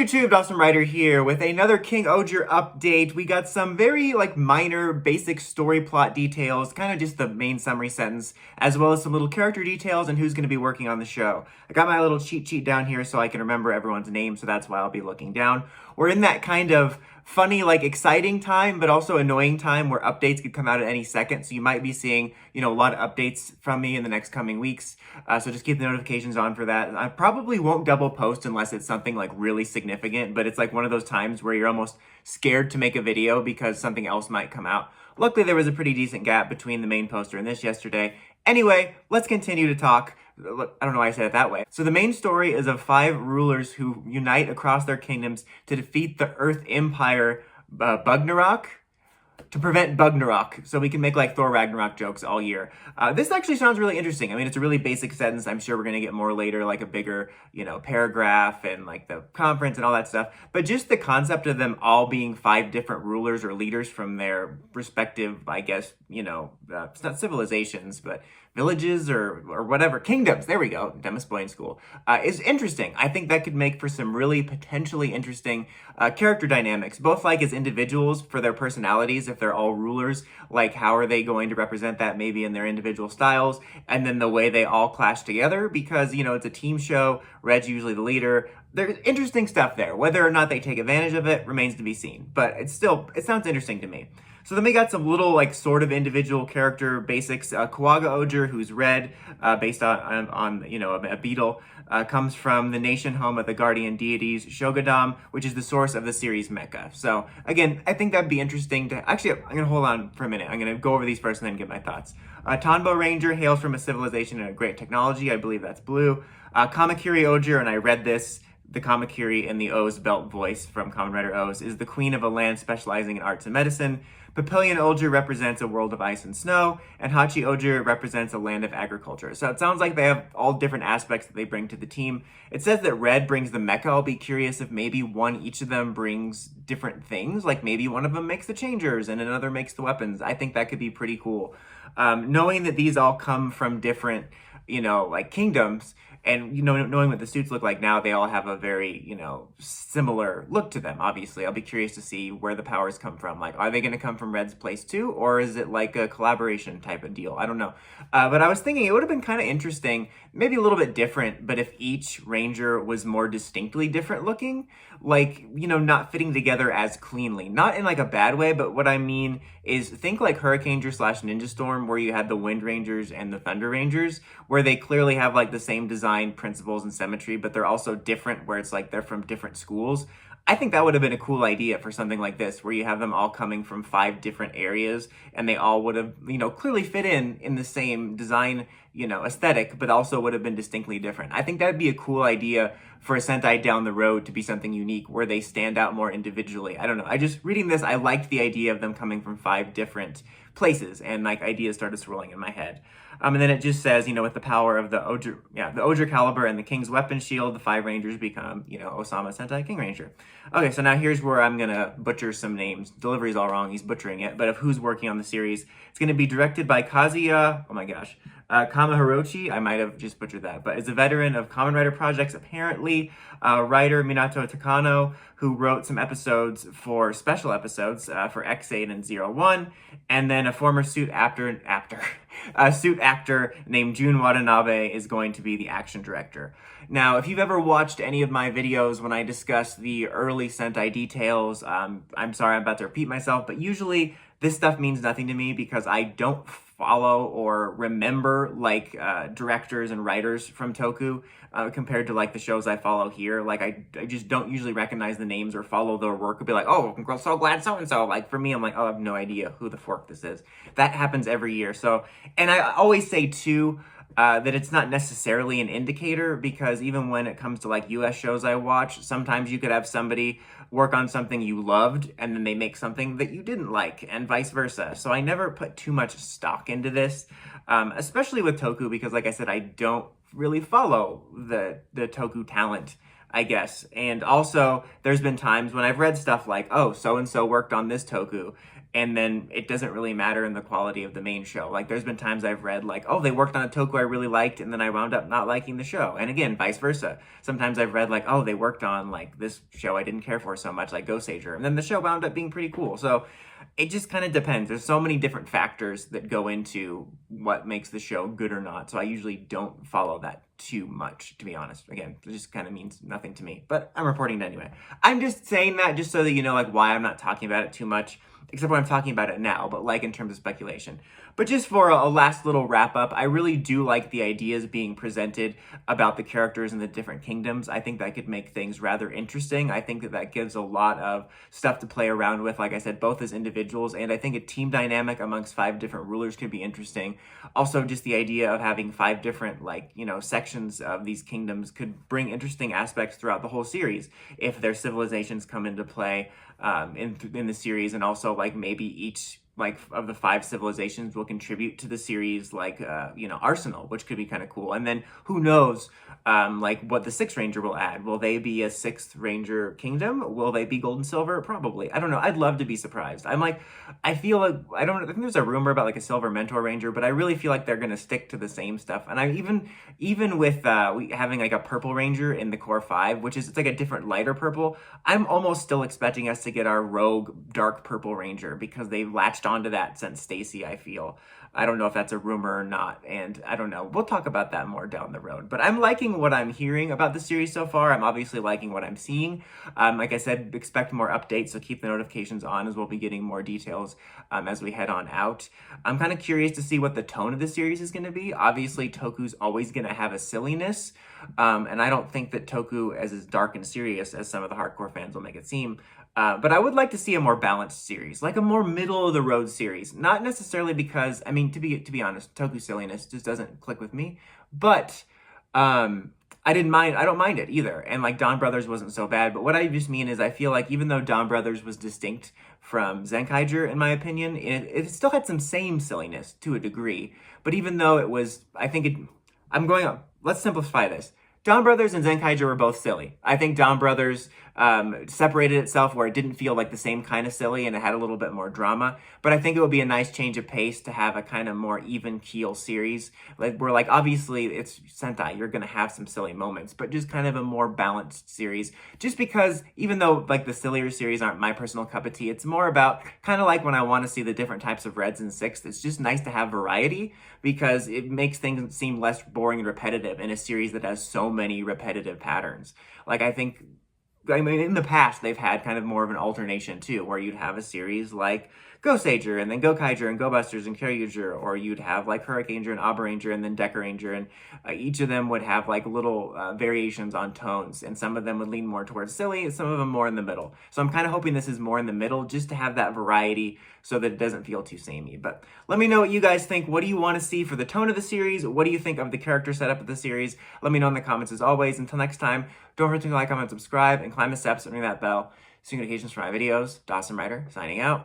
YouTube, Awesome Writer here with another King-Ohger update. We got some very minor basic story plot details, kind of just the main summary sentence, as well as some little character details and who's going to be working on the show. I got my little cheat sheet down here so I can remember everyone's name, so that's why I'll be looking down. We're in that kind of funny, exciting time, but also annoying time where updates could come out at any second. So you might be seeing, a lot of updates from me in the next coming weeks. So just keep the notifications on for that. I probably won't double post unless it's something really significant, but it's one of those times where you're almost scared to make a video because something else might come out. Luckily, there was a pretty decent gap between the main poster and this yesterday. Anyway, let's continue to talk. I don't know why I said it that way. So the main story is of 5 rulers who unite across their kingdoms to defeat the Earth Empire Bugnarok, to prevent Bugnarok, so we can make Thor Ragnarok jokes all year. This actually sounds really interesting. I mean, it's a really basic sentence. I'm sure we're going to get more later, a bigger, paragraph and the conference and all that stuff. But just the concept of them all being 5 different rulers or leaders from their respective, I guess, it's not civilizations, but villages or whatever, kingdoms, there we go, Demis Boy in school, is interesting. I think that could make for some really potentially interesting character dynamics, both as individuals for their personalities, if they're all rulers, how are they going to represent that maybe in their individual styles, and then the way they all clash together, because, it's a team show, Red's usually the leader. There's interesting stuff there. Whether or not they take advantage of it remains to be seen, but it sounds interesting to me. So then we got some little sort of individual character basics. King-Ohger, who's red, based on a beetle, comes from the nation home of the guardian deities Shogadam, which is the source of the series Mecha. So again, I think that'd be interesting to actually. I'm gonna hold on for a minute. I'm gonna go over these first and then get my thoughts. Tonbo Ranger hails from a civilization and a great technology. I believe that's blue. Kamakiri-Ohger, and I read this. The Kamakiri in the O's belt voice from Kamen Rider O's is the queen of a land specializing in arts and medicine. Papillion-Ohger represents a world of ice and snow, and Hachi-Ohger represents a land of agriculture. So it sounds like they have all different aspects that they bring to the team. It says that Red brings the mecha. I'll be curious if maybe each of them brings different things. Maybe one of them makes the changers and another makes the weapons. I think that could be pretty cool. Knowing that these all come from different, kingdoms, and, knowing what the suits look like now, they all have a very, similar look to them, obviously. I'll be curious to see where the powers come from. Are they going to come from Red's place too? Or is it a collaboration type of deal? I don't know. But I was thinking it would have been kind of interesting, maybe a little bit different, but if each Ranger was more distinctly different looking, not fitting together as cleanly. Not in a bad way, but what I mean is think Hurricaneger / Ninja Storm, where you had the Wind Rangers and the Thunder Rangers, where they clearly have the same design principles and symmetry, but they're also different, where it's they're from different schools. I think that would have been a cool idea for something like this, where you have them all coming from 5 different areas, and they all would have, clearly fit in the same design, aesthetic, but also would have been distinctly different. I think that'd be a cool idea for a Sentai down the road to be something unique, where they stand out more individually. I don't know. Reading this, I liked the idea of them coming from 5 different places, and ideas started swirling in my head. And then it just says, with the power of the Ohger caliber and the King's weapon shield, the 5 Rangers become, Ohsama Sentai King Ranger. Okay, so now here's where I'm gonna butcher some names. Delivery's all wrong, he's butchering it, but of who's working on the series. It's gonna be directed by Kazuya, Kamahirochi, I might have just butchered that, but is a veteran of Kamen Rider projects, apparently. Writer Minato Takano, who wrote some episodes for special episodes for X8 and 01, and then a former suit actor named Jun Watanabe is going to be the action director. Now, if you've ever watched any of my videos when I discuss the early Sentai details, I'm sorry I'm about to repeat myself, but usually this stuff means nothing to me because I don't follow or remember directors and writers from Toku compared to the shows I follow here. I just don't usually recognize the names or follow their work and be oh, I'm so glad so-and-so. For me, I'm oh, I have no idea who the fork this is. That happens every year. So, and I always say too, that it's not necessarily an indicator, because even when it comes to US shows I watch, sometimes you could have somebody work on something you loved and then they make something that you didn't like, and vice versa. So I never put too much stock into this, especially with Toku, because like I said, I don't really follow the Toku talent, I guess. And also there's been times when I've read stuff oh, so-and-so worked on this Toku, and then it doesn't really matter in the quality of the main show. Like there's been times I've read like, oh, they worked on a toku I really liked, and then I wound up not liking the show. And again, vice versa. Sometimes I've read like, oh, they worked on like this show I didn't care for so much, like Ghost-Ager, and then the show wound up being pretty cool. So it just kind of depends. There's so many different factors that go into what makes the show good or not. So I usually don't follow that too much, to be honest. Again, it just kind of means nothing to me, but I'm reporting it anyway. I'm just saying that just so that you know like why I'm not talking about it too much, except when I'm talking about it now, but like in terms of speculation. But just for a last little wrap up, I really do like the ideas being presented about the characters in the different kingdoms. I think that could make things rather interesting. I think that that gives a lot of stuff to play around with, like I said, both as individuals, and I think a team dynamic amongst 5 different rulers could be interesting. Also, just the idea of having 5 different, like, you know, sections of these kingdoms could bring interesting aspects throughout the whole series if their civilizations come into play in the series, and also like maybe each like of the 5 civilizations will contribute to the series like you know, arsenal, which could be kind of cool. And then who knows like what the 6th Ranger will add. Will they be a 6th Ranger kingdom? Will they be gold and silver? Probably. I don't know. I'd love to be surprised. I feel like I think there's a rumor about like a silver mentor ranger, but I really feel like they're gonna stick to the same stuff. And I even with having like a purple ranger in the core 5, which is, it's like a different lighter purple, I'm almost still expecting us to get our rogue dark purple ranger, because they've latched onto that since Stacy, I feel. I don't know if that's a rumor or not, and I don't know. We'll talk about that more down the road. But I'm liking what I'm hearing about the series so far. I'm obviously liking what I'm seeing. Like I said, expect more updates, so keep the notifications on, as we'll be getting more details as we head on out. I'm kind of curious to see what the tone of the series is going to be. Obviously, Toku's always going to have a silliness, and I don't think that Toku is as dark and serious as some of the hardcore fans will make it seem. But I would like to see a more balanced series, like a more middle-of-the-road series. Not necessarily because, I mean, to be honest, Toku silliness just doesn't click with me. But I don't mind it either. And like Dawn Brothers wasn't so bad. But what I just mean is I feel like even though Dawn Brothers was distinct from King-Ohger, in my opinion, it still had some same silliness to a degree. But even though it was, let's simplify this. Dawn Brothers and King-Ohger were both silly. I think Dawn Brothers separated itself where it didn't feel like the same kind of silly, and it had a little bit more drama. But I think it would be a nice change of pace to have a kind of more even keel series. Like, where like obviously it's Sentai, you're gonna have some silly moments, but just kind of a more balanced series. Just because even though like the sillier series aren't my personal cup of tea, it's more about kind of like when I want to see the different types of reds and 6th. It's just nice to have variety, because it makes things seem less boring and repetitive in a series that has so many repetitive patterns. Like I mean, in the past, they've had kind of more of an alternation, too, where you'd have a series like Ghost-Ager, and then Go-Kaiger, and Go-Busters, and Kyoryuger, or you'd have, like, Hurricane-Ager, and Abba-Ranger, and then Deca-Ranger, and each of them would have, like, little variations on tones, and some of them would lean more towards silly, and some of them more in the middle. So I'm kind of hoping this is more in the middle, just to have that variety, so that it doesn't feel too samey. But let me know what you guys think. What do you want to see for the tone of the series? What do you think of the character setup of the series? Let me know in the comments as always. Until next time, don't forget to like, comment, subscribe, and climb the steps and ring that bell. See notifications for my videos. Dawson Ryder, signing out.